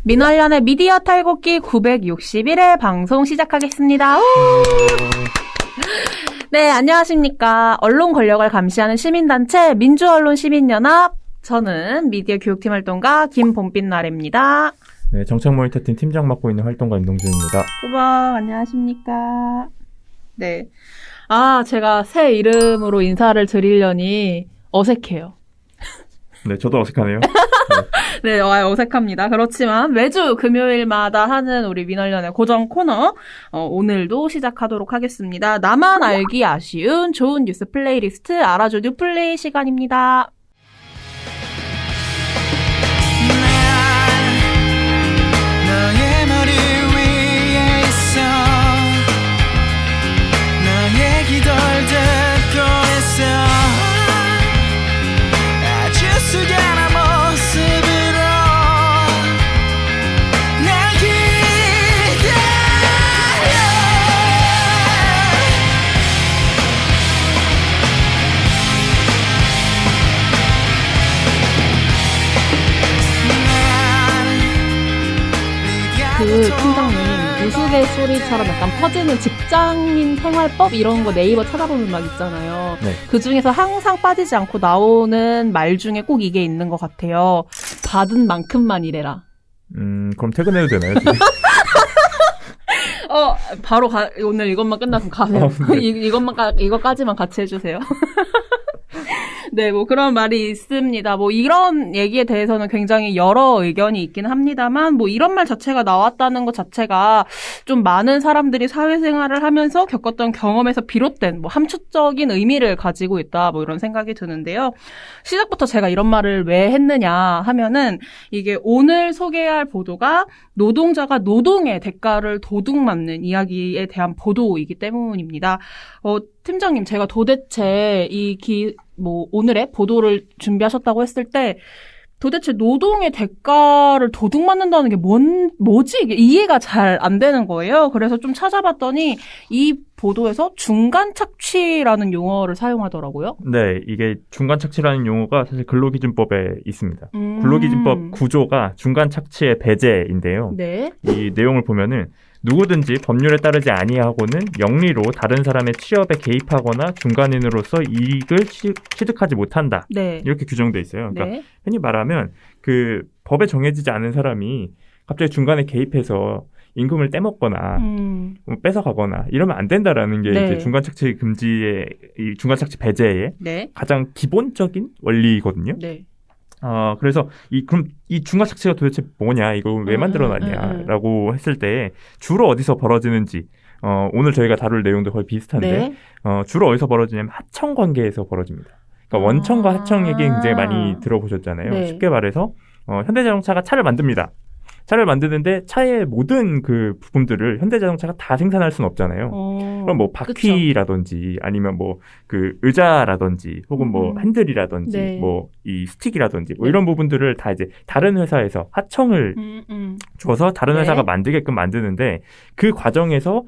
민활련의 미디어 탈곡기 961회 방송 시작하겠습니다. 네, 안녕하십니까. 언론 권력을 감시하는 시민단체 민주언론시민연합, 저는 미디어 교육팀 활동가 김봄빛나래입니다. 네, 정책 모니터팀 팀장 맡고 있는 활동가 임동준입니다. 꼬박, 안녕하십니까. 네. 제가 새 이름으로 인사를 드리려니 어색해요. 네, 저도 어색하네요. 네, 어색합니다. 그렇지만 매주 금요일마다 하는 우리 민활련의 고정 코너, 오늘도 시작하도록 하겠습니다. 나만 알기 아쉬운 좋은 뉴스 플레이리스트 알아줘 뉴플레이 시간입니다. 너의 머리 위에 있어 너의 기도를 듣고 있어 아주 숙연한 모습으로 날 기다려 팀장님, 우스갯소리처럼 약간 퍼지는 직장인 생활법 이런 거 네이버 찾아보면 막 있잖아요. 네. 그 중에서 항상 빠지지 않고 나오는 말 중에 꼭 이게 있는 것 같아요. 받은 만큼만 일해라. 그럼 퇴근해도 되나요? 바로 오늘 이것만 끝나서 가세요. 네. 이거까지만 같이 해주세요. 네, 뭐 그런 말이 있습니다. 뭐 이런 얘기에 대해서는 굉장히 여러 의견이 있긴 합니다만, 뭐 이런 말 자체가 나왔다는 것 자체가 좀 많은 사람들이 사회생활을 하면서 겪었던 경험에서 비롯된 뭐 함축적인 의미를 가지고 있다, 뭐 이런 생각이 드는데요. 시작부터 제가 이런 말을 왜 했느냐 하면은, 이게 오늘 소개할 보도가 노동자가 노동의 대가를 도둑맞는 이야기에 대한 보도이기 때문입니다. 팀장님, 제가 도대체 오늘의 보도를 준비하셨다고 했을 때, 도대체 노동의 대가를 도둑맞는다는 게 뭐지? 이게 이해가 잘 안 되는 거예요. 그래서 좀 찾아봤더니, 이 보도에서 중간 착취라는 용어를 사용하더라고요. 네, 이게 중간 착취라는 용어가 사실 근로기준법에 있습니다. 근로기준법 구조가 중간 착취의 배제인데요. 네. 이 내용을 보면은 누구든지 법률에 따르지 아니하고는 영리로 다른 사람의 취업에 개입하거나 중간인으로서 이익을 취득하지 못한다. 네. 이렇게 규정돼 있어요. 그러니까 네. 흔히 말하면 그 법에 정해지지 않은 사람이 갑자기 중간에 개입해서 임금을 떼먹거나 뺏어가거나 이러면 안 된다라는 게 네. 이제 중간착취 금지의 이 중간착취 배제의 네. 가장 기본적인 원리거든요. 네. 그래서 그럼 이 중간착취가 도대체 뭐냐, 이걸 왜 만들어놨냐라고 했을 때 주로 어디서 벌어지는지, 오늘 저희가 다룰 내용도 거의 비슷한데, 네. 주로 어디서 벌어지냐면 하청 관계에서 벌어집니다. 그러니까 원청과 하청 얘기 굉장히 많이 들어보셨잖아요. 네. 쉽게 말해서 현대자동차가 차를 만듭니다. 차를 만드는데 차의 모든 그 부품들을 현대자동차가 다 생산할 수는 없잖아요. 그럼 뭐 바퀴라든지 아니면 뭐 그 의자라든지 혹은 뭐 핸들이라든지 네. 뭐 이 스틱이라든지 뭐 네. 이런 부분들을 다 이제 다른 회사에서 하청을 줘서 다른 네. 회사가 만들게끔 만드는데, 그 과정에서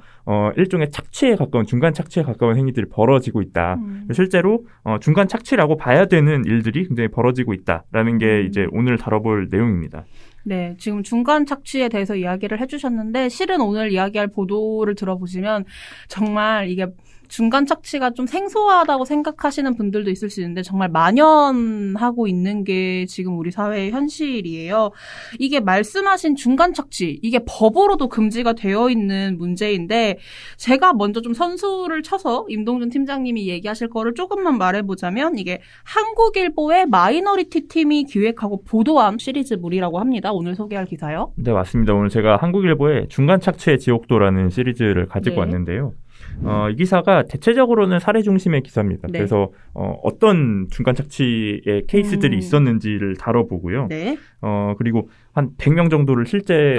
일종의 착취에 가까운, 중간 착취에 가까운 행위들이 벌어지고 있다. 실제로 중간 착취라고 봐야 되는 일들이 굉장히 벌어지고 있다라는 게 이제 오늘 다뤄볼 내용입니다. 네, 지금 중간 착취에 대해서 이야기를 해주셨는데, 실은 오늘 이야기할 보도를 들어보시면 정말 이게 중간 착취가 좀 생소하다고 생각하시는 분들도 있을 수 있는데, 정말 만연하고 있는 게 지금 우리 사회의 현실이에요. 이게 말씀하신 중간 착취, 이게 법으로도 금지가 되어 있는 문제인데, 제가 먼저 좀 선수를 쳐서 임동준 팀장님이 얘기하실 거를 조금만 말해보자면, 이게 한국일보의 마이너리티 팀이 기획하고 보도한 시리즈물이라고 합니다. 오늘 소개할 기사요. 네, 맞습니다. 오늘 제가 한국일보의 중간 착취의 지옥도라는 시리즈를 가지고 네. 왔는데요. 이 기사가 대체적으로는 사례 중심의 기사입니다. 네. 그래서 어떤 중간 착취의 케이스들이 있었는지를 다뤄보고요. 네. 그리고 한 100명 정도를 실제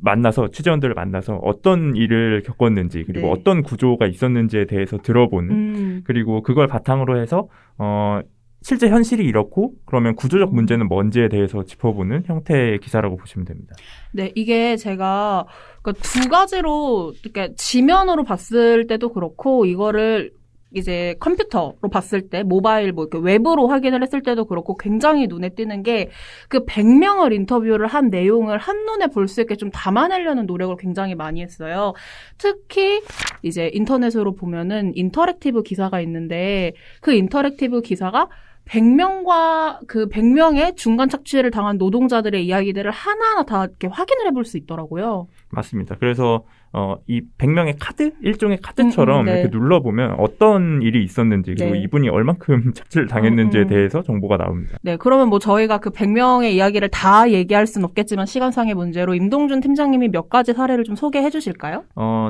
만나서, 취재원들을 만나서 어떤 일을 겪었는지, 그리고 네. 어떤 구조가 있었는지에 대해서 들어보는, 그리고 그걸 바탕으로 해서 실제 현실이 이렇고 그러면 구조적 문제는 뭔지에 대해서 짚어보는 형태의 기사라고 보시면 됩니다. 네, 이게 제가 그러니까 두 가지로, 그러니까 지면으로 봤을 때도 그렇고, 이거를 이제 컴퓨터로 봤을 때 모바일 뭐 이렇게 외부로 확인을 했을 때도 그렇고 굉장히 눈에 띄는 게 그 100명을 인터뷰를 한 내용을 한눈에 볼 수 있게 좀 담아내려는 노력을 굉장히 많이 했어요. 특히 이제 인터넷으로 보면은 인터랙티브 기사가 있는데 그 인터랙티브 기사가 100명과 그 100명의 중간 착취를 당한 노동자들의 이야기들을 하나하나 다 이렇게 확인을 해볼 수 있더라고요. 맞습니다. 그래서 이 100명의 카드? 일종의 카드처럼 네. 이렇게 눌러보면 어떤 일이 있었는지 그리고 네. 이분이 얼만큼 착취를 당했는지에 대해서 정보가 나옵니다. 네, 그러면 뭐 저희가 그 100명의 이야기를 다 얘기할 수는 없겠지만 시간상의 문제로 임동준 팀장님이 몇 가지 사례를 좀 소개해 주실까요?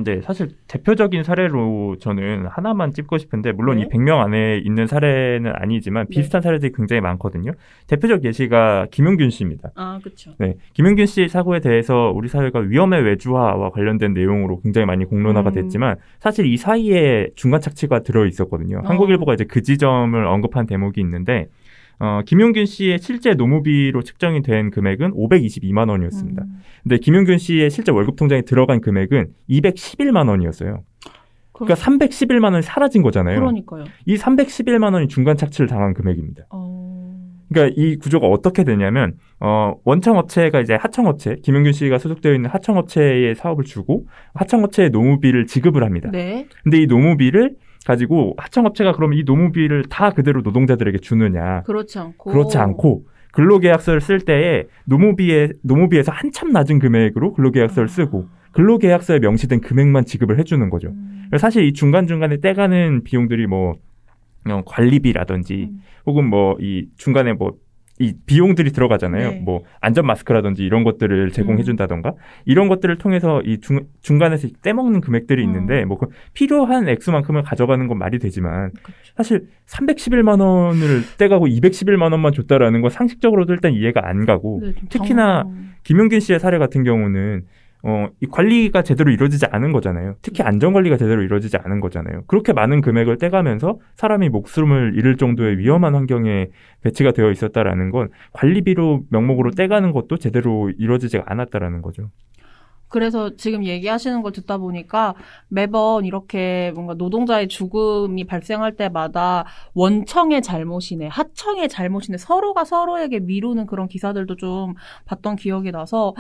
네. 사실 대표적인 사례로 저는 하나만 찝고 싶은데 물론 네. 이 100명 안에 있는 사례는 아니지만 비슷한 사례들이 굉장히 많거든요. 대표적 예시가 김용균 씨입니다. 아, 그렇죠. 네, 김용균 씨 사고에 대해서 우리 사회가 위험의 외주화와 관련된 내용으로 굉장히 많이 공론화가 됐지만 사실 이 사이에 중간 착취가 들어 있었거든요. 한국일보가 이제 그 지점을 언급한 대목이 있는데 김용균 씨의 실제 노무비로 측정이 된 금액은 522만 원이었습니다. 근데 김용균 씨의 실제 월급 통장에 들어간 금액은 211만 원이었어요. 그러니까 311만 원이 사라진 거잖아요. 그러니까요. 이 311만 원이 중간 착취를 당한 금액입니다. 그러니까 이 구조가 어떻게 되냐면 원청업체가 이제 하청업체, 김용균 씨가 소속되어 있는 하청업체에 사업을 주고 하청업체의 노무비를 지급을 합니다. 네. 근데 이 노무비를 가지고 하청업체가 그럼 이 노무비를 다 그대로 노동자들에게 주느냐? 그렇지 않고 근로계약서를 쓸 때에 노무비에서 한참 낮은 금액으로 근로계약서를 쓰고 근로계약서에 명시된 금액만 지급을 해주는 거죠. 사실 이 중간중간에 떼가는 비용들이 뭐 관리비라든지 혹은 뭐 이 중간에 뭐 이 비용들이 들어가잖아요. 네. 뭐 안전 마스크라든지 이런 것들을 제공해 준다던가 이런 것들을 통해서 이 중간에서 떼먹는 금액들이 있는데 뭐 필요한 액수만큼을 가져가는 건 말이 되지만 그렇죠. 사실 311만 원을 떼가고 211만 원만 줬다라는 건 상식적으로도 일단 이해가 안 가고 네, 특히나 김용균 씨의 사례 같은 경우는 이 관리가 제대로 이루어지지 않은 거잖아요. 특히 안전관리가 제대로 이루어지지 않은 거잖아요. 그렇게 많은 금액을 떼가면서 사람이 목숨을 잃을 정도의 위험한 환경에 배치가 되어 있었다라는 건 관리비로 명목으로 떼가는 것도 제대로 이루어지지 않았다라는 거죠. 그래서 지금 얘기하시는 걸 듣다 보니까 매번 이렇게 뭔가 노동자의 죽음이 발생할 때마다 원청의 잘못이네, 하청의 잘못이네, 서로가 서로에게 미루는 그런 기사들도 좀 봤던 기억이 나서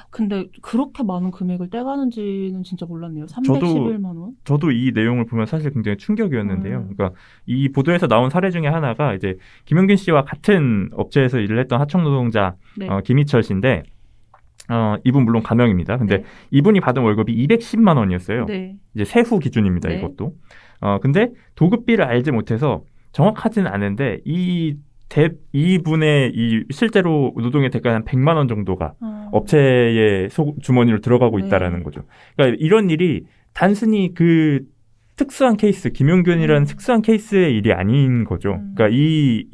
근데 그렇게 많은 금액을 떼가는지는 진짜 몰랐네요. 311만 원? 저도 이 내용을 보면 사실 굉장히 충격이었는데요. 그러니까 이 보도에서 나온 사례 중에 하나가 이제 김용균 씨와 같은 업체에서 일을 했던 하청 노동자 네. 김희철 씨인데 이분 물론 가명입니다. 근데 네. 이분이 받은 월급이 210만 원이었어요. 네. 이제 세후 기준입니다. 네. 이것도. 근데 도급비를 알지 못해서 정확하지는 않은데 이분의 이 실제로 노동의 대가 한 100만 원 정도가 업체의 주머니로 들어가고 있다라는 거죠. 그러니까 이런 일이 단순히 그 특수한 케이스, 김용균이라는 특수한 케이스의 일이 아닌 거죠. 그러니까 이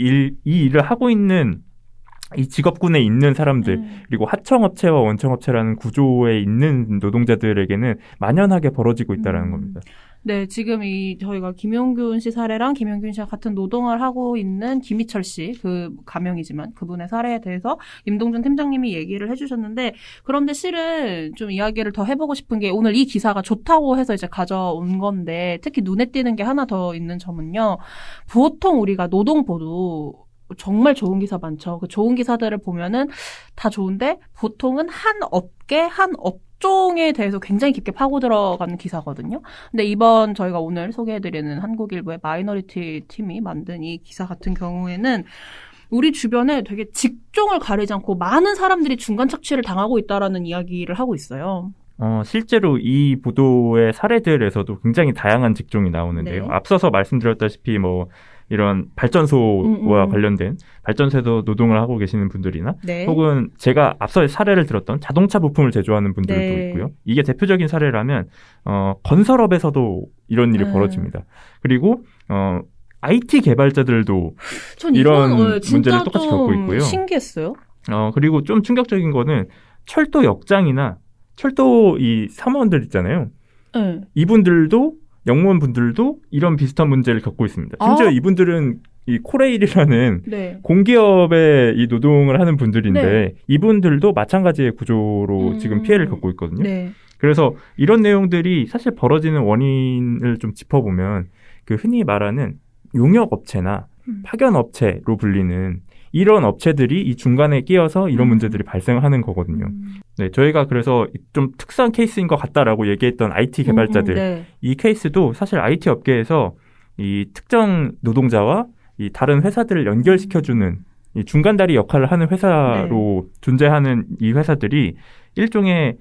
일을 하고 있는 이 직업군에 있는 사람들 그리고 하청업체와 원청업체라는 구조에 있는 노동자들에게는 만연하게 벌어지고 있다는 겁니다. 네, 지금 저희가 김용균 씨 사례랑 김용균 씨와 같은 노동을 하고 있는 김희철 씨, 그 가명이지만 그분의 사례에 대해서 임동준 팀장님이 얘기를 해주셨는데, 그런데 실은 좀 이야기를 더 해보고 싶은 게 오늘 이 기사가 좋다고 해서 이제 가져온 건데, 특히 눈에 띄는 게 하나 더 있는 점은요, 보통 우리가 노동보도 정말 좋은 기사 많죠. 그 좋은 기사들을 보면은 다 좋은데 보통은 한 업계, 한 업종에 대해서 굉장히 깊게 파고 들어가는 기사거든요. 근데 이번 저희가 오늘 소개해드리는 한국일보의 마이너리티 팀이 만든 이 기사 같은 경우에는 우리 주변에 되게 직종을 가리지 않고 많은 사람들이 중간 착취를 당하고 있다라는 이야기를 하고 있어요. 실제로 이 보도의 사례들에서도 굉장히 다양한 직종이 나오는데요. 네. 앞서서 말씀드렸다시피 뭐 이런 발전소와 관련된 발전소에서 노동을 하고 계시는 분들이나 네. 혹은 제가 앞서 사례를 들었던 자동차 부품을 제조하는 분들도 네. 있고요. 이게 대표적인 사례라면 건설업에서도 이런 일이 벌어집니다. 그리고 IT 개발자들도 전 이런 진짜 문제를 똑같이 좀 겪고 있고요. 신기했어요. 그리고 좀 충격적인 거는 철도 역장이나 철도 이 사무원들 있잖아요. 네. 이분들도 영무원분들도 이런 비슷한 문제를 겪고 있습니다. 심지어 이분들은 이 코레일이라는 네. 공기업의 이 노동을 하는 분들인데 네. 이분들도 마찬가지의 구조로 지금 피해를 겪고 있거든요. 네. 그래서 이런 내용들이 사실 벌어지는 원인을 좀 짚어보면 그 흔히 말하는 용역업체나 파견업체로 불리는 이런 업체들이 이 중간에 끼어서 이런 문제들이 발생하는 거거든요. 네, 저희가 그래서 좀 특수한 케이스인 것 같다라고 얘기했던 IT 개발자들, 네. 이 케이스도 사실 IT 업계에서 이 특정 노동자와 이 다른 회사들을 연결시켜주는 이 중간다리 역할을 하는 회사로 존재하는 이 회사들이 일종의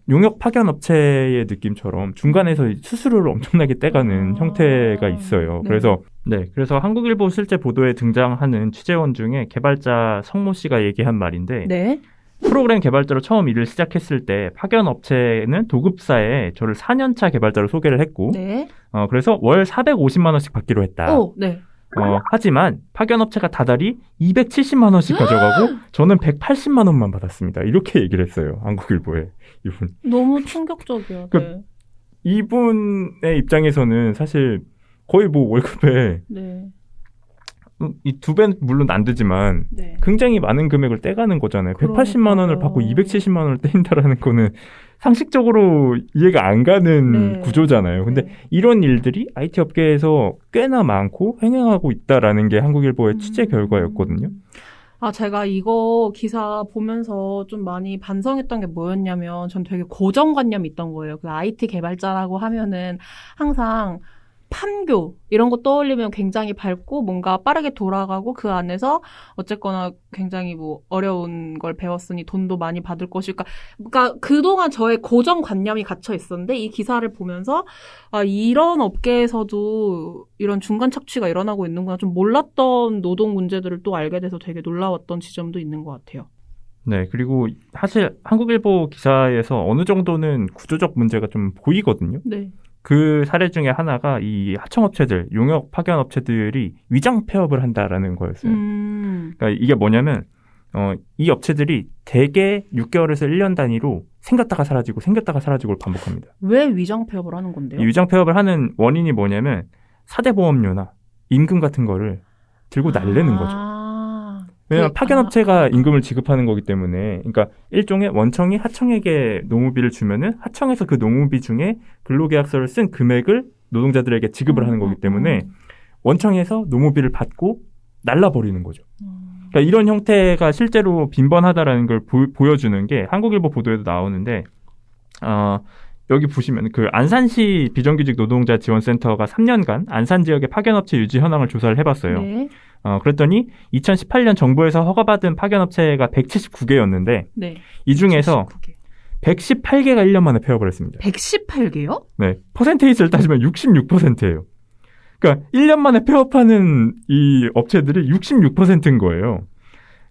용역 파견 업체의 느낌처럼 중간에서 수수료를 엄청나게 떼가는 형태가 있어요. 네. 그래서 한국일보 실제 보도에 등장하는 취재원 중에 개발자 성모 씨가 얘기한 말인데 네. 프로그램 개발자로 처음 일을 시작했을 때 파견 업체는 도급사에 저를 4년차 개발자로 소개를 했고 네. 그래서 월 450만 원씩 받기로 했다. 오, 네. 하지만 파견 업체가 다달이 270만 원씩 가져가고 저는 180만 원만 받았습니다. 이렇게 얘기를 했어요. 한국일보에 이분. 너무 충격적이야. 네. 이분의 입장에서는 사실 거의 뭐 월급에 네. 이 두 배는 물론 안 되지만 네. 굉장히 많은 금액을 떼가는 거잖아요. 180만 원을 받고 270만 원을 떼인다라는 거는 상식적으로 이해가 안 가는 네. 구조잖아요. 근데 이런 일들이 IT 업계에서 꽤나 많고 횡행하고 있다라는 게 한국일보의 취재 결과였거든요. 제가 이거 기사 보면서 좀 많이 반성했던 게 뭐였냐면 전 되게 고정관념이 있던 거예요. 그 IT 개발자라고 하면은 항상 판교 이런 거 떠올리면 굉장히 밝고 뭔가 빠르게 돌아가고 그 안에서 어쨌거나 굉장히 뭐 어려운 걸 배웠으니 돈도 많이 받을 것일까. 그러니까 그동안 저의 고정관념이 갇혀 있었는데 이 기사를 보면서 이런 업계에서도 이런 중간 착취가 일어나고 있는구나. 좀 몰랐던 노동 문제들을 또 알게 돼서 되게 놀라웠던 지점도 있는 것 같아요. 네, 그리고 사실 한국일보 기사에서 어느 정도는 구조적 문제가 좀 보이거든요. 네. 그 사례 중에 하나가 이 하청업체들, 용역 파견업체들이 위장 폐업을 한다라는 거였어요. 그러니까 이게 뭐냐면 이 업체들이 대개 6개월에서 1년 단위로 생겼다가 사라지고 반복합니다. 왜 위장 폐업을 하는 건데요? 이 위장 폐업을 하는 원인이 뭐냐면 사대보험료나 임금 같은 거를 들고 날래는 거죠. 왜냐하면 파견업체가 임금을 지급하는 거기 때문에, 그러니까 일종의 원청이 하청에게 노무비를 주면은 하청에서 그 노무비 중에 근로계약서를 쓴 금액을 노동자들에게 지급을 하는 거기 때문에 원청에서 노무비를 받고 날라버리는 거죠. 그러니까 이런 형태가 실제로 빈번하다라는 걸 보여주는 게 한국일보 보도에도 나오는데, 여기 보시면 그 안산시 비정규직 노동자 지원센터가 3년간 안산 지역의 파견업체 유지 현황을 조사를 해봤어요. 네. 그랬더니 2018년 정부에서 허가받은 파견업체가 179개였는데 네. 이 중에서 118개가 1년 만에 폐업을 했습니다. 118개요? 네. 퍼센테이지를 따지면 66%예요. 그러니까 1년 만에 폐업하는 이 업체들이 66%인 거예요.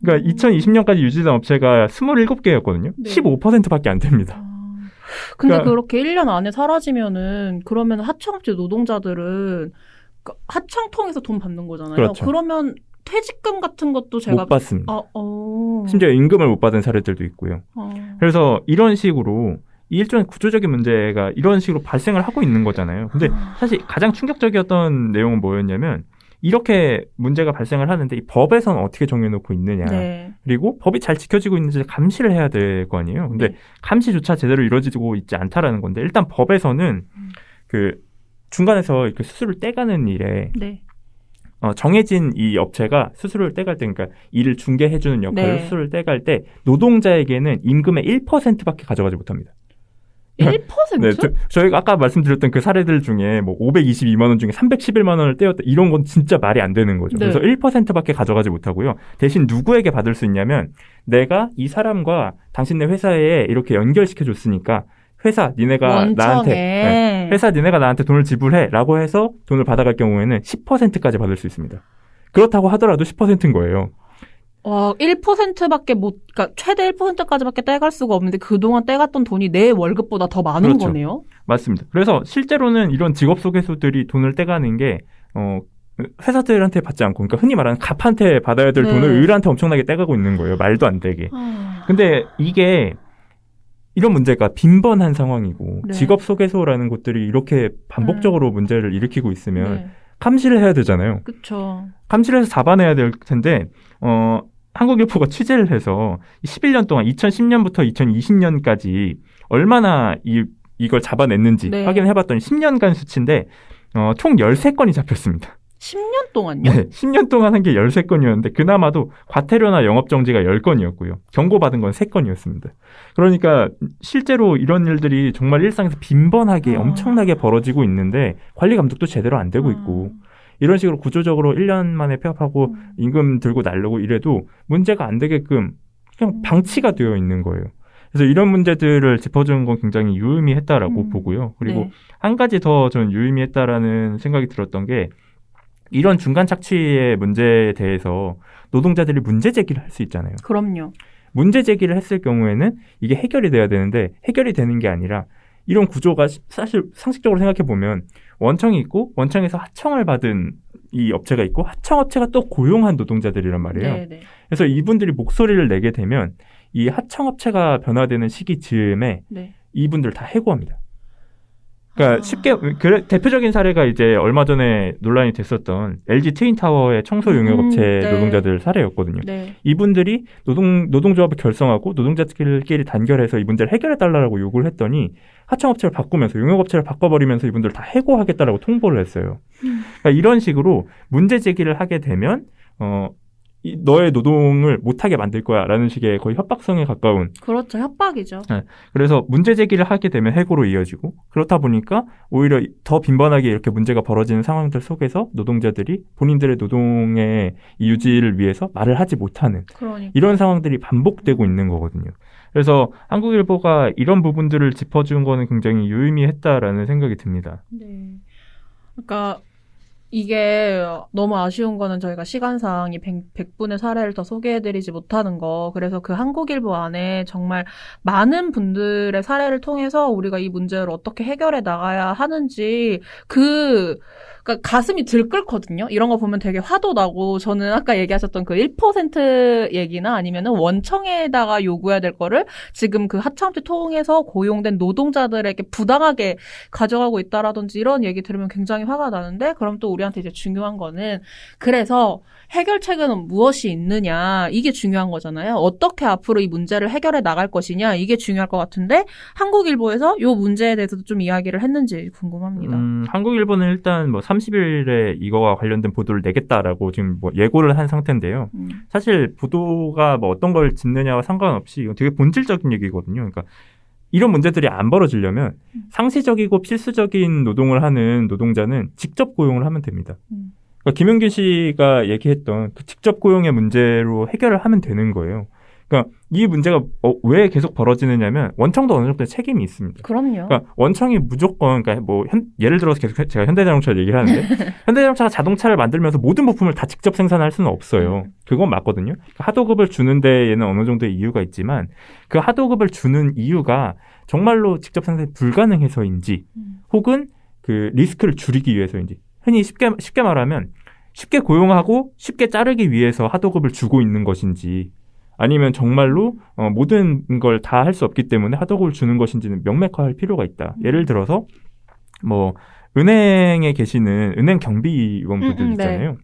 그러니까 2020년까지 유지된 업체가 27개였거든요. 네. 15%밖에 안 됩니다. 근데 그러니까 그렇게 1년 안에 사라지면은 그러면 하청업체 노동자들은 하청통에서 돈 받는 거잖아요. 그렇죠. 그러면 퇴직금 같은 것도 제가 못 받습니다. 어. 심지어 임금을 못 받은 사례들도 있고요. 그래서 이런 식으로 이 일종의 구조적인 문제가 이런 식으로 발생을 하고 있는 거잖아요. 근데 사실 가장 충격적이었던 내용은 뭐였냐면 이렇게 문제가 발생을 하는데 이 법에서는 어떻게 정해놓고 있느냐. 네. 그리고 법이 잘 지켜지고 있는지 감시를 해야 될 거 아니에요. 근데 네. 감시조차 제대로 이루어지고 있지 않다라는 건데 일단 법에서는 그 중간에서 이렇게 수수료를 떼가는 일에 네. 정해진 이 업체가 수수료를 떼갈 때, 그러니까 일을 중개해주는 역할로 네. 수수료를 떼갈 때 노동자에게는 임금의 1%밖에 가져가지 못합니다. 1%? 네, 저희가 아까 말씀드렸던 그 사례들 중에 뭐 522만 원 중에 311만 원을 떼었다 이런 건 진짜 말이 안 되는 거죠. 네. 그래서 1%밖에 가져가지 못하고요. 대신 누구에게 받을 수 있냐면 내가 이 사람과 당신네 회사에 이렇게 연결시켜 줬으니까 회사 니네가 나한테 돈을 지불해라고 해서 돈을 받아갈 경우에는 10%까지 받을 수 있습니다. 그렇다고 하더라도 10%인 거예요. 1%밖에 그러니까 최대 1%까지밖에 떼갈 수가 없는데 그동안 떼갔던 돈이 내 월급보다 더 많은 그렇죠. 거네요. 맞습니다. 그래서 실제로는 이런 직업소개소들이 돈을 떼가는 게 회사들한테 받지 않고, 그러니까 흔히 말하는 갑한테 받아야 될 네. 돈을 을한테 엄청나게 떼가고 있는 거예요. 말도 안 되게. 근데 이게 이런 문제가 빈번한 상황이고 네. 직업소개소라는 곳들이 이렇게 반복적으로 문제를 일으키고 있으면 네. 감시를 해야 되잖아요. 그렇죠. 감시를 해서 잡아내야 될 텐데 한국일보가 취재를 해서 11년 동안 2010년부터 2020년까지 얼마나 이걸 잡아냈는지 네. 확인을 해봤더니 10년간 수치인데 총 13건이 잡혔습니다. 10년 동안요? 네, 10년 동안 한 게 13건이었는데 그나마도 과태료나 영업정지가 10건이었고요. 경고받은 건 3건이었습니다. 그러니까 실제로 이런 일들이 정말 일상에서 빈번하게 엄청나게 벌어지고 있는데 관리 감독도 제대로 안 되고 있고 이런 식으로 구조적으로 1년 만에 폐업하고 임금 들고 날르고 이래도 문제가 안 되게끔 그냥 방치가 되어 있는 거예요. 그래서 이런 문제들을 짚어주는 건 굉장히 유의미했다라고 보고요. 그리고 네. 한 가지 더 저는 유의미했다라는 생각이 들었던 게 이런 중간 착취의 문제에 대해서 노동자들이 문제 제기를 할 수 있잖아요. 그럼요. 문제 제기를 했을 경우에는 이게 해결이 돼야 되는데 해결이 되는 게 아니라 이런 구조가 사실 상식적으로 생각해 보면 원청이 있고 원청에서 하청을 받은 이 업체가 있고 하청업체가 또 고용한 노동자들이란 말이에요. 네네. 그래서 이분들이 목소리를 내게 되면 이 하청업체가 변화되는 시기 즈음에 네. 이분들 다 해고합니다. 그러니까 쉽게 대표적인 사례가 이제 얼마 전에 논란이 됐었던 LG 트윈타워의 청소 용역업체 네. 노동자들 사례였거든요. 네. 이분들이 노동조합을 결성하고 노동자들끼리 단결해서 이분들 해결해달라고 요구를 했더니 하청업체를 바꾸면서 용역업체를 바꿔버리면서 이분들 다 해고하겠다라고 통보를 했어요. 그러니까 이런 식으로 문제 제기를 하게 되면 너의 노동을 못하게 만들 거야 라는 식의 거의 협박성에 가까운 그렇죠. 협박이죠. 네. 그래서 문제 제기를 하게 되면 해고로 이어지고 그렇다 보니까 오히려 더 빈번하게 이렇게 문제가 벌어지는 상황들 속에서 노동자들이 본인들의 노동의 이 유지를 위해서 말을 하지 못하는 그러니까. 이런 상황들이 반복되고 있는 거거든요. 그래서 한국일보가 이런 부분들을 짚어준 거는 굉장히 유의미했다라는 생각이 듭니다. 네. 그러니까 이게 너무 아쉬운 거는 저희가 시간상 이 100분의 사례를 더 소개해드리지 못하는 거. 그래서 그 한국일보 안에 정말 많은 분들의 사례를 통해서 우리가 이 문제를 어떻게 해결해 나가야 하는지 그러니까 가슴이 들끓거든요. 이런 거 보면 되게 화도 나고 저는 아까 얘기하셨던 그 1% 얘기나 아니면은 원청에다가 요구해야 될 거를 지금 그 하청업체 통해서 고용된 노동자들에게 부당하게 가져가고 있다라든지 이런 얘기 들으면 굉장히 화가 나는데 그럼 또 우리한테 이제 중요한 거는 그래서 해결책은 무엇이 있느냐 이게 중요한 거잖아요. 어떻게 앞으로 이 문제를 해결해 나갈 것이냐 이게 중요할 것 같은데 한국일보에서 이 문제에 대해서도 좀 이야기를 했는지 궁금합니다. 한국일보는 일단 뭐 30일에 이거와 관련된 보도를 내겠다라고 지금 뭐 예고를 한 상태인데요. 사실 보도가 뭐 어떤 걸 짓느냐와 상관없이 이건 되게 본질적인 얘기거든요. 그러니까 이런 문제들이 안 벌어지려면 상시적이고 필수적인 노동을 하는 노동자는 직접 고용을 하면 됩니다. 그러니까 김용균 씨가 얘기했던 그 직접 고용의 문제로 해결을 하면 되는 거예요. 그러니까 이 문제가 왜 계속 벌어지느냐면 원청도 어느 정도의 책임이 있습니다. 그럼요. 그러니까 원청이 무조건 그러니까 뭐 예를 들어서 계속 제가 현대자동차 얘기를 하는데 현대자동차가 자동차를 만들면서 모든 부품을 다 직접 생산할 수는 없어요. 그건 맞거든요. 그러니까 하도급을 주는 데에는 어느 정도의 이유가 있지만 그 하도급을 주는 이유가 정말로 직접 생산이 불가능해서인지 혹은 그 리스크를 줄이기 위해서인지 흔히 쉽게 말하면 쉽게 고용하고 쉽게 자르기 위해서 하도급을 주고 있는 것인지 아니면 정말로 모든 걸 다 할 수 없기 때문에 하도급을 주는 것인지는 명백화할 필요가 있다. 예를 들어서 뭐 은행에 계시는 은행 경비원분들 있잖아요. 네.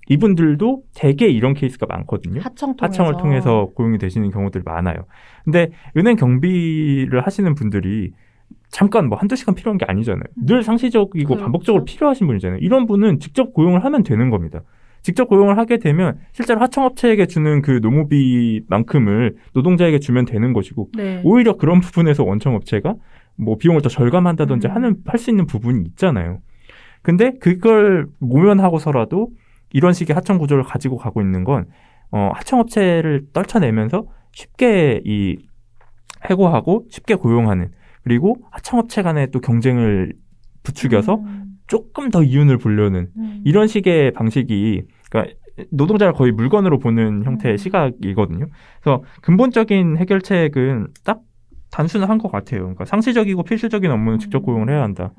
이분들도 되게 이런 케이스가 많거든요. 하청을 통해서 고용이 되시는 경우들이 많아요. 근데 은행 경비를 하시는 분들이 잠깐 뭐 한두 시간 필요한 게 아니잖아요. 늘 상시적이고 그렇죠. 반복적으로 필요하신 분이잖아요. 이런 분은 직접 고용을 하면 되는 겁니다. 직접 고용을 하게 되면 실제로 하청업체에게 주는 그 노무비만큼을 노동자에게 주면 되는 것이고 네. 오히려 그런 부분에서 원청업체가 뭐 비용을 더 절감한다든지 할 수 있는 부분이 있잖아요. 근데 그걸 모면하고서라도 이런 식의 하청 구조를 가지고 가고 있는 건 하청업체를 떨쳐내면서 쉽게 이 해고하고 쉽게 고용하는 그리고 하청업체 간의 또 경쟁을 부추겨서 조금 더 이윤을 보려는 이런 식의 방식이 그러니까 노동자를 거의 물건으로 보는 형태의 시각이거든요. 그래서 근본적인 해결책은 딱 단순한 것 같아요. 그러니까 상시적이고 필수적인 업무는 직접 고용을 해야 한다.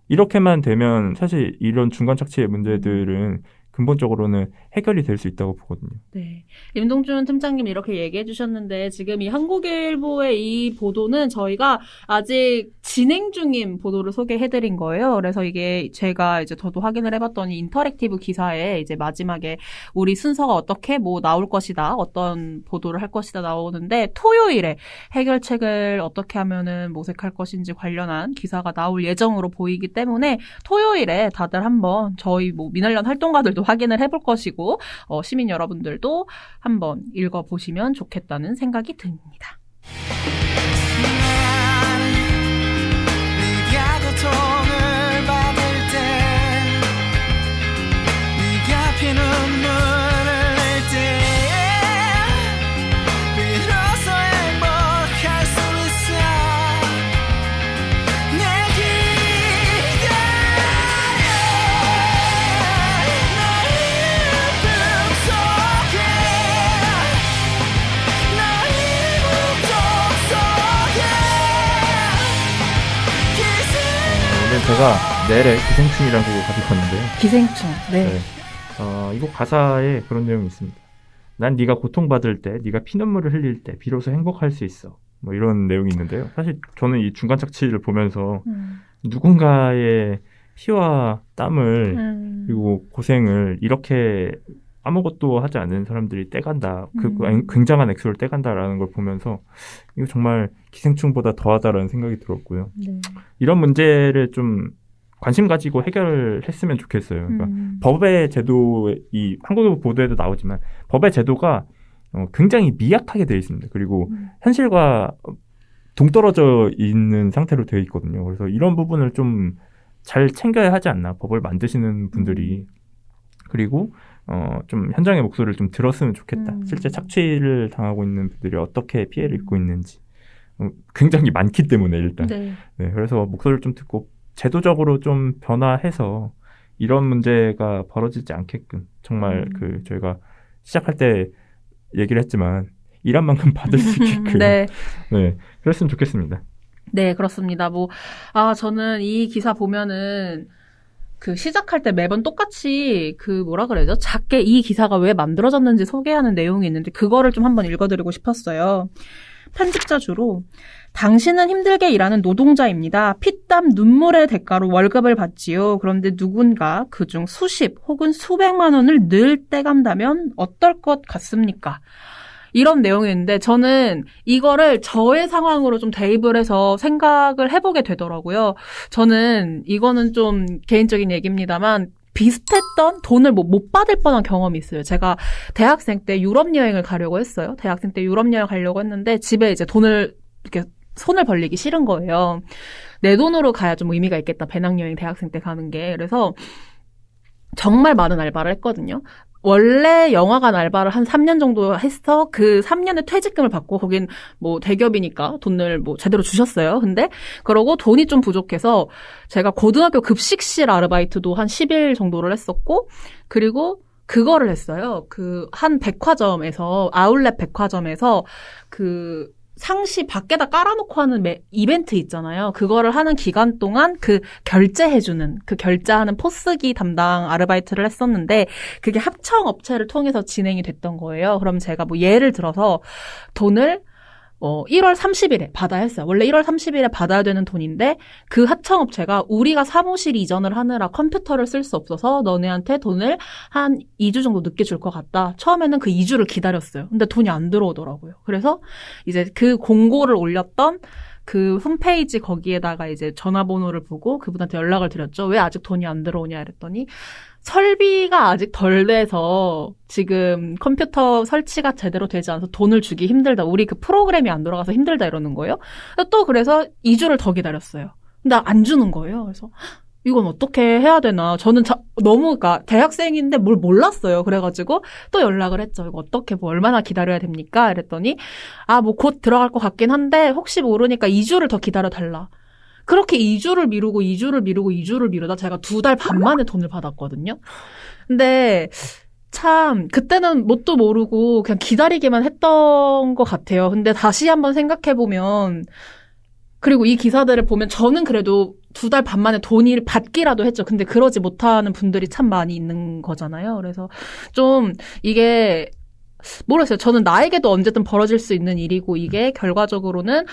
이렇게만 되면 사실 이런 중간 착취의 문제들은 근본적으로는 해결이 될 수 있다고 보거든요. 네. 임동준 팀장님 이렇게 얘기해 주셨는데 지금 이 한국일보의 이 보도는 저희가 아직 진행 중인 보도를 소개해 드린 거예요. 그래서 이게 제가 이제 저도 확인을 해봤더니 인터랙티브 기사에 이제 마지막에 우리 순서가 어떻게 뭐 나올 것이다, 어떤 보도를 할 것이다 나오는데 토요일에 해결책을 어떻게 하면은 모색할 것인지 관련한 기사가 나올 예정으로 보이기 때문에 토요일에 다들 한번 저희 뭐 미날련 활동가들도 확인을 해볼 것이고 시민 여러분들도 한번 읽어보시면 좋겠다는 생각이 듭니다. 네가 고통을 받을 때 네가 피눈물을 낼 때 비로소 행복할 수 있어 내 기다려 너의 아픔 속에 너의 목적 속에 오늘 제가 넬의 기생충이라는 곡을 가지고 왔는데요. 기생충. 네. 이 곡 가사에 그런 내용이 있습니다. 난 네가 고통받을 때, 네가 피눈물을 흘릴 때 비로소 행복할 수 있어. 뭐 이런 내용이 있는데요. 사실 저는 이 중간 착취를 보면서 누군가의 피와 땀을 그리고 고생을 이렇게 아무것도 하지 않은 사람들이 떼간다. 그 굉장한 액수를 떼간다라는 걸 보면서 이거 정말 기생충보다 더하다라는 생각이 들었고요. 네. 이런 문제를 좀 관심 가지고 해결했으면 좋겠어요. 그러니까 법의 제도, 이 한국일보 보도에도 나오지만 법의 제도가 굉장히 미약하게 되어 있습니다. 그리고 현실과 동떨어져 있는 상태로 되어 있거든요. 그래서 이런 부분을 좀 잘 챙겨야 하지 않나, 법을 만드시는 분들이. 그리고 좀 현장의 목소리를 좀 들었으면 좋겠다. 실제 착취를 당하고 있는 분들이 어떻게 피해를 입고 있는지. 굉장히 많기 때문에 일단. 네. 네, 그래서 목소리를 좀 듣고 제도적으로 좀 변화해서 이런 문제가 벌어지지 않게끔 정말 저희가 시작할 때 얘기를 했지만 일한 만큼 받을 수 있게끔 네. 네, 그랬으면 좋겠습니다. 네, 그렇습니다. 저는 이 기사 보면은 시작할 때 매번 똑같이 뭐라 그래야죠? 작게 이 기사가 왜 만들어졌는지 소개하는 내용이 있는데 그거를 좀 한번 읽어드리고 싶었어요. 편집자 주로 당신은 힘들게 일하는 노동자입니다. 피땀 눈물의 대가로 월급을 받지요. 그런데 누군가 그중 수십 혹은 수백만 원을 늘 떼간다면 어떨 것 같습니까? 이런 내용이 있는데 저는 이거를 저의 상황으로 좀 대입을 해서 생각을 해보게 되더라고요. 저는 이거는 좀 개인적인 얘기입니다만 비슷했던 돈을 못 받을 뻔한 경험이 있어요. 제가 대학생 때 유럽 여행을 가려고 했어요. 대학생 때 유럽 여행 가려고 했는데 집에 이제 돈을 이렇게 손을 벌리기 싫은 거예요. 내 돈으로 가야 좀 의미가 있겠다. 배낭여행 대학생 때 가는 게. 그래서 정말 많은 알바를 했거든요. 원래 영화관 알바를 한 3년 정도 해서 그 3년의 퇴직금을 받고 거긴 대기업이니까 돈을 제대로 주셨어요. 근데 그러고 돈이 좀 부족해서 제가 고등학교 급식실 아르바이트도 한 10일 정도를 했었고 그리고 그거를 했어요. 한 백화점에서 아울렛 백화점에서 상시 밖에다 깔아놓고 하는 이벤트 있잖아요. 그거를 하는 기간 동안 결제해주는, 결제하는 포스기 담당 아르바이트를 했었는데, 그게 합청업체를 통해서 진행이 됐던 거예요. 그럼 제가 예를 들어서 돈을 1월 30일에 받아야 했어요. 원래 1월 30일에 받아야 되는 돈인데 그 하청업체가 우리가 사무실 이전을 하느라 컴퓨터를 쓸 수 없어서 너네한테 돈을 한 2주 정도 늦게 줄 것 같다. 처음에는 그 2주를 기다렸어요. 근데 돈이 안 들어오더라고요. 그래서 이제 그 공고를 올렸던 그 홈페이지 거기에다가 이제 전화번호를 보고 그분한테 연락을 드렸죠. 왜 아직 돈이 안 들어오냐 이랬더니 설비가 아직 덜 돼서 지금 컴퓨터 설치가 제대로 되지 않아서 돈을 주기 힘들다. 우리 프로그램이 안 돌아가서 힘들다 이러는 거예요. 또 그래서 2주를 더 기다렸어요. 근데 안 주는 거예요. 그래서 이건 어떻게 해야 되나. 저는 너무 대학생인데 뭘 몰랐어요. 그래가지고 또 연락을 했죠. 이거 어떻게 얼마나 기다려야 됩니까? 이랬더니 곧 들어갈 것 같긴 한데 혹시 모르니까 2주를 더 기다려달라. 그렇게 2주를 미루다 제가 2달 반 만에 돈을 받았거든요. 근데 참 그때는 뭣도 모르고 그냥 기다리기만 했던 것 같아요. 근데 다시 한번 생각해보면 그리고 이 기사들을 보면 저는 그래도 2달 반 만에 돈을 받기라도 했죠. 근데 그러지 못하는 분들이 참 많이 있는 거잖아요. 그래서 좀 이게 모르겠어요. 저는 나에게도 언제든 벌어질 수 있는 일이고 이게 결과적으로는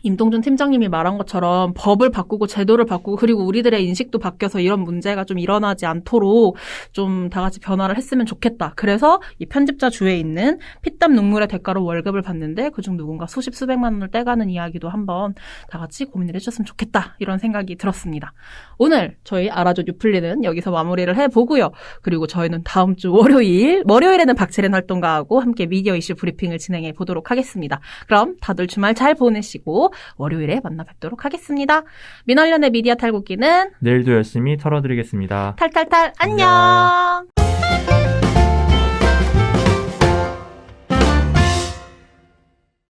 임동준 팀장님이 말한 것처럼 법을 바꾸고 제도를 바꾸고 그리고 우리들의 인식도 바뀌어서 이런 문제가 좀 일어나지 않도록 좀 다 같이 변화를 했으면 좋겠다. 그래서 이 편집자 주에 있는 피땀 눈물의 대가로 월급을 받는데 그중 누군가 수십 수백만 원을 떼가는 이야기도 한번 다 같이 고민을 해주셨으면 좋겠다. 이런 생각이 들었습니다. 오늘 저희 알아줘 뉴플리는 여기서 마무리를 해보고요. 그리고 저희는 다음 주 월요일에는 박채린 활동가하고 함께 미디어 이슈 브리핑을 진행해 보도록 하겠습니다. 그럼 다들 주말 잘 보내시고 월요일에 만나 뵙도록 하겠습니다. 민원련의 미디어 탈곡기는 내일도 열심히 털어드리겠습니다. 탈탈탈 안녕.